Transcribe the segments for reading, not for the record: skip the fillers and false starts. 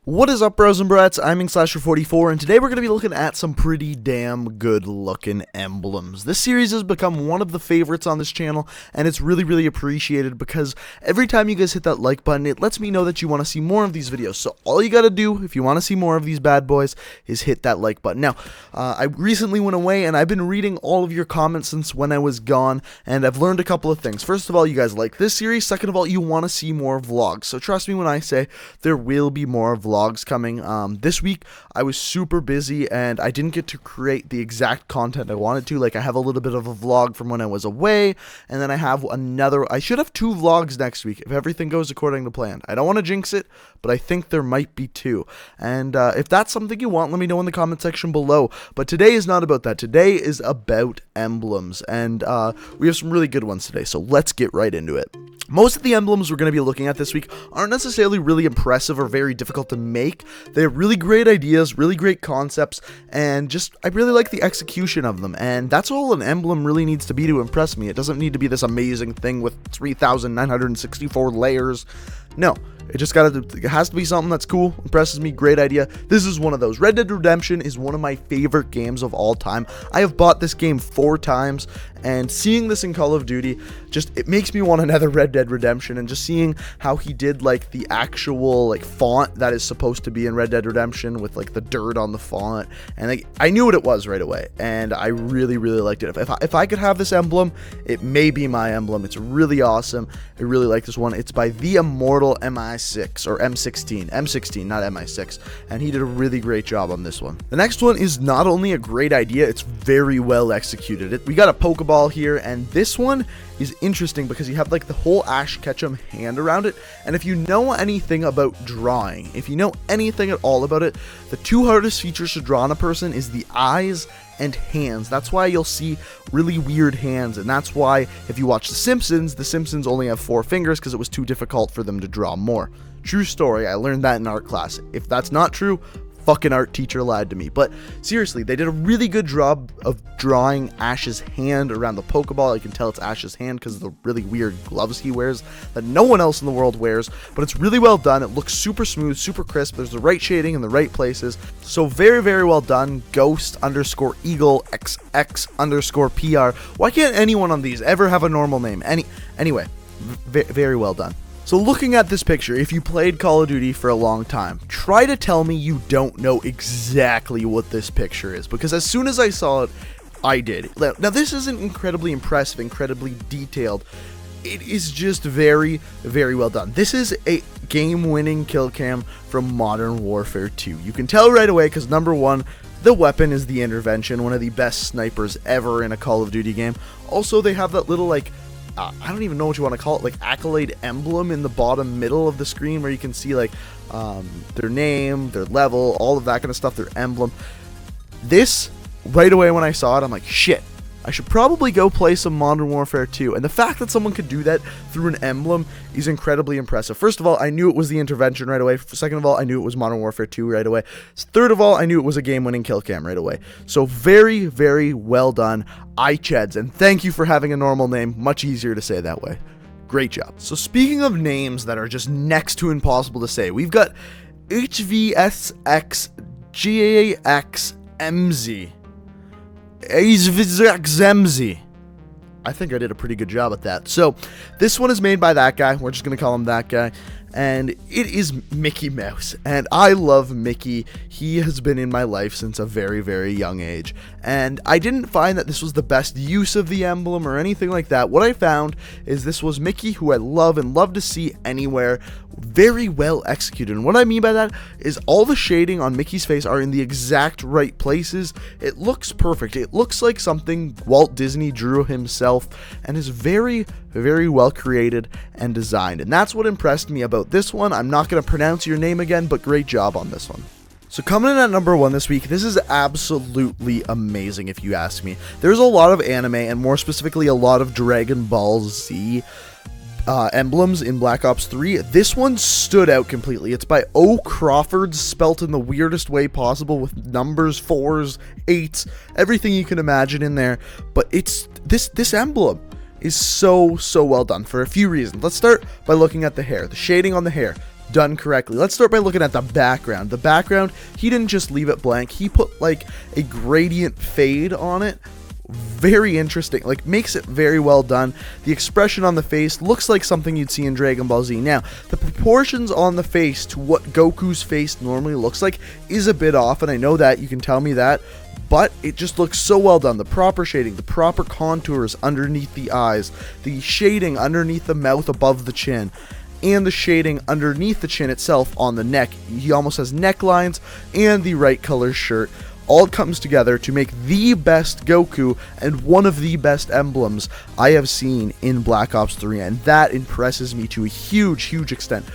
What is up, bros and brats? I'm Slasher44, and today we're going to be looking at some pretty damn good looking emblems. This series has become one of the favorites on this channel, and it's really appreciated because every time you guys hit that like button, it lets me know that you want to see more of these videos. So all you got to do, if you want to see more of these bad boys, is hit that like button. Now, I recently went away, and I've been reading all of your comments since when I was gone, and I've learned a couple of things. First of all, you guys like this series. Second of all, you want to see more vlogs. So trust me when I say there will be more vlogs coming. This week I was super busy and I didn't get to create the exact content I wanted to. Like, I have a little bit of a vlog from when I was away, and then I have I should have 2 vlogs next week if everything goes according to plan. I don't want to jinx it, but I think there might be 2. And if that's something you want, let me know in the comment section below. But today is not about that. Today is about emblems, and we have some really good ones today, so let's get right into it. Most of the emblems we're going to be looking at this week aren't necessarily really impressive or very difficult to make. They're really great ideas, really great concepts, and I really like the execution of them. And that's all an emblem really needs to be to impress me. It doesn't need to be this amazing thing with 3,964 layers. No, it has to be something that's cool, impresses me, great idea. This is one of those. Red Dead Redemption is one of my favorite games of all time. I have bought this game 4 times, and seeing this in Call of Duty, it makes me want another Red Dead Redemption. And just seeing how he did like the actual like font that is supposed to be in Red Dead Redemption with like the dirt on the font, and I knew what it was right away, and I really liked it. If I could have this emblem, it may be my emblem. It's really awesome. I really like this one. It's by the Immortal MI6 or M16, not MI6, and he did a really great job on this one. The next one is not only a great idea, it's very well executed. We got a Pokeball here, and this one is interesting because you have like the whole Ash Ketchum hand around it, and if you know anything about drawing, if you know anything at all about it, the 2 hardest features to draw on a person is the eyes and hands. That's why you'll see really weird hands, and that's why if you watch The Simpsons only have 4 fingers because it was too difficult for them to draw more. True story, I learned that in art class. If that's not true, fucking art teacher lied to me. But seriously, they did a really good job of drawing Ash's hand around the Pokeball. You can tell it's Ash's hand because of the really weird gloves he wears that no one else in the world wears, but it's really well done. It looks super smooth, super crisp. There's the right shading in the right places. So very well done. Ghost_Eagle XX_PR. Why can't anyone on these ever have a normal name? Anyway, very well done. So looking at this picture, if you played Call of Duty for a long time, try to tell me you don't know exactly what this picture is, because as soon as I saw it, I did. Now this isn't incredibly impressive, incredibly detailed. It is just very well done. This is a game-winning kill cam from Modern Warfare 2. You can tell right away because number 1, the weapon is the intervention, one of the best snipers ever in a Call of Duty game. Also, they have that little I don't even know what you want to call it, like accolade emblem in the bottom middle of the screen where you can see like their name, their level, all of that kind of stuff, their emblem. This, right away when I saw it, I'm like, shit, I should probably go play some Modern Warfare 2. And the fact that someone could do that through an emblem is incredibly impressive. First of all, I knew it was the intervention right away. Second of all, I knew it was Modern Warfare 2 right away. Third of all, I knew it was a game-winning kill cam right away. So very well done, iCheds, and thank you for having a normal name. Much easier to say that way. Great job. So speaking of names that are just next to impossible to say, we've got HVSXGAXMZ. Zemzi. I think I did a pretty good job at that. So this one is made by that guy. We're just going to call him that guy. And it is Mickey Mouse. And I love Mickey. He has been in my life since a very young age. And I didn't find that this was the best use of the emblem or anything like that. What I found is this was Mickey, who I love and love to see anywhere. Very well executed. And what I mean by that is all the shading on Mickey's face are in the exact right places. It looks perfect. It looks like something Walt Disney drew himself, and is very well created and designed. And that's what impressed me about this one. I'm not going to pronounce your name again, but great job on this one. So coming in at number 1 this week, this is absolutely amazing if you ask me. There's a lot of anime, and more specifically a lot of Dragon Ball Z emblems in Black Ops 3. This one stood out completely. It's by O. Crawford, spelt in the weirdest way possible with numbers, 4s, 8s, everything you can imagine in there. But it's this emblem is so well done for a few reasons. Let's start by looking at the hair. The shading on the hair, done correctly. Let's start by looking at the background. The background, he didn't just leave it blank. He put like a gradient fade on it. Very interesting, like makes it very well done. The expression on the face looks like something you'd see in Dragon Ball Z. Now, the proportions on the face to what Goku's face normally looks like is a bit off, and I know that, you can tell me that, but it just looks so well done. The proper shading, the proper contours underneath the eyes, the shading underneath the mouth above the chin, and the shading underneath the chin itself on the neck. He almost has necklines and the right color shirt. All comes together to make the best Goku and one of the best emblems I have seen in Black Ops 3, and that impresses me to a huge extent.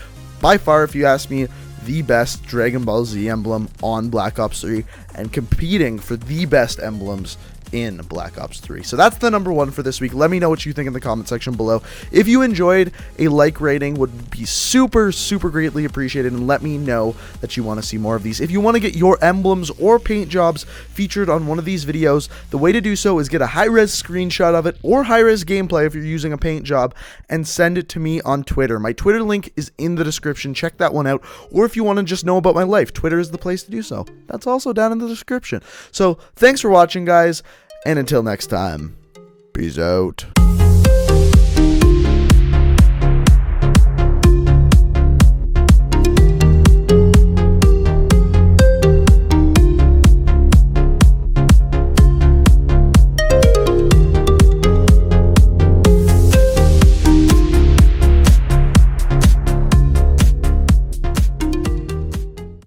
By far, if you ask me, the best Dragon Ball Z emblem on Black Ops 3, and competing for the best emblems in Black Ops 3. So that's the number one for this week. Let me know what you think in the comment section below. If you enjoyed, a like rating would be super greatly appreciated, and let me know that you want to see more of these. If you want to get your emblems or paint jobs featured on one of these videos, the way to do so is get a high-res screenshot of it or high-res gameplay if you're using a paint job, and send it to me on Twitter. My Twitter link is in the description. Check that one out. Or if you want to just know about my life, Twitter is the place to do so. That's also down in the description. So thanks for watching, guys. And until next time, peace out.